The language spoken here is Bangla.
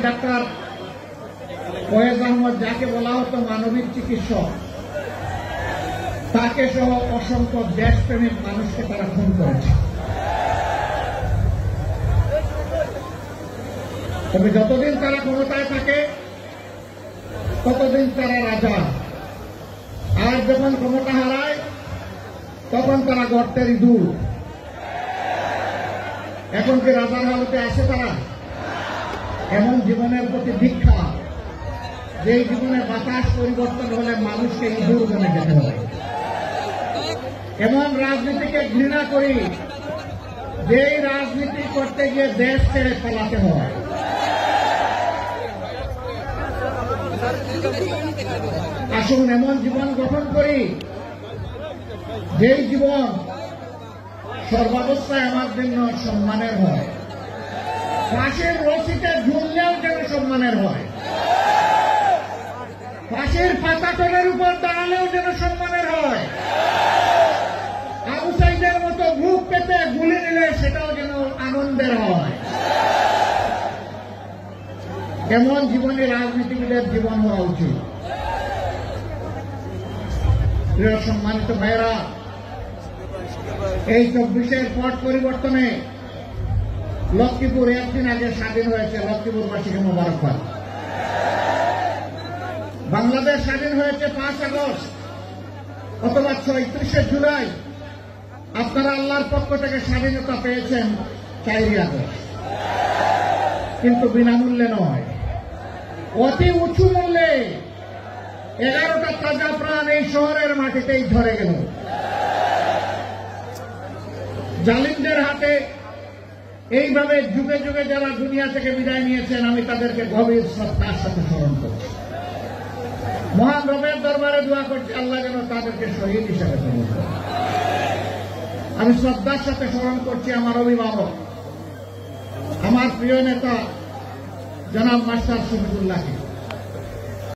ডাক্তার ফয়েজ আহমদ, যাকে বলা হতো মানবিক চিকিৎসক, তাকে সহ অসংখ্য দেশপ্রেমিক মানুষকে তারা খুন করেছে। তবে যতদিন তারা ক্ষমতায় থাকে ততদিন তারা রাজা, আর যখন ক্ষমতা হারায় তখন তারা গর্তের ইঁদুর। এখন কি রাজার হালতে আসে তারা? এমন জীবনের প্রতি দীক্ষা, যেই জীবনে বাতাস পরিবর্তন হলে মানুষকে ইঁদুর বনে যেতে হয়। এমন রাজনীতিকে ঘৃণা করি, যেই রাজনীতি করতে গিয়ে দেশ ছেড়ে পালাতে হয়। আসুন এমন জীবন গঠন করি, যেই জীবন সর্বাবস্থায় আমার জন্য সম্মানের হয়, ফাঁসির রশিতে ঝুললেও যেন সম্মানের হয়, ফাঁসির পাতাতলের উপর দাঁড়ালেও যেন সম্মানের হয়, আবু সাইদের মতো বুক পেতে গুলি নিলে সেটাও যেন আনন্দের হয়। এমন জীবনে রাজনীতিবিদের জীবন হওয়া উচিত। প্রিয় সম্মানিত ভাইয়েরা, এই 24-এর পট পরিবর্তনে লক্ষ্মীপুর একদিন আগে স্বাধীন হয়েছে। লক্ষ্মীপুরবাসীকে মোবারকবাদ। বাংলাদেশ স্বাধীন হয়েছে 5 আগস্ট অথবা 36শে জুলাই। আপনারা আল্লাহর পক্ষ থেকে স্বাধীনতা পেয়েছেন 4 আগস্ট, কিন্তু বিনামূল্যে নয়, অতি উঁচু মূল্যে। 11টা তাজা প্রাণ এই শহরের মাটিতেই ঝরে গেল। জালিমদের হাতে এইভাবে যুগে যুগে যারা দুনিয়া থেকে বিদায় নিয়েছেন, আমি তাদেরকে গভীর শ্রদ্ধার সাথে স্মরণ করছি। মহান রবের দরবারে দোয়া করছি, আল্লাহ যেন তাদেরকে শহীদ হিসেবে কবুল করেন। আমি শ্রদ্ধার সাথে স্মরণ করছি আমার অভিভাবক, আমার প্রিয় নেতা জনাব মাস্টার শফিকুল্লাহকে।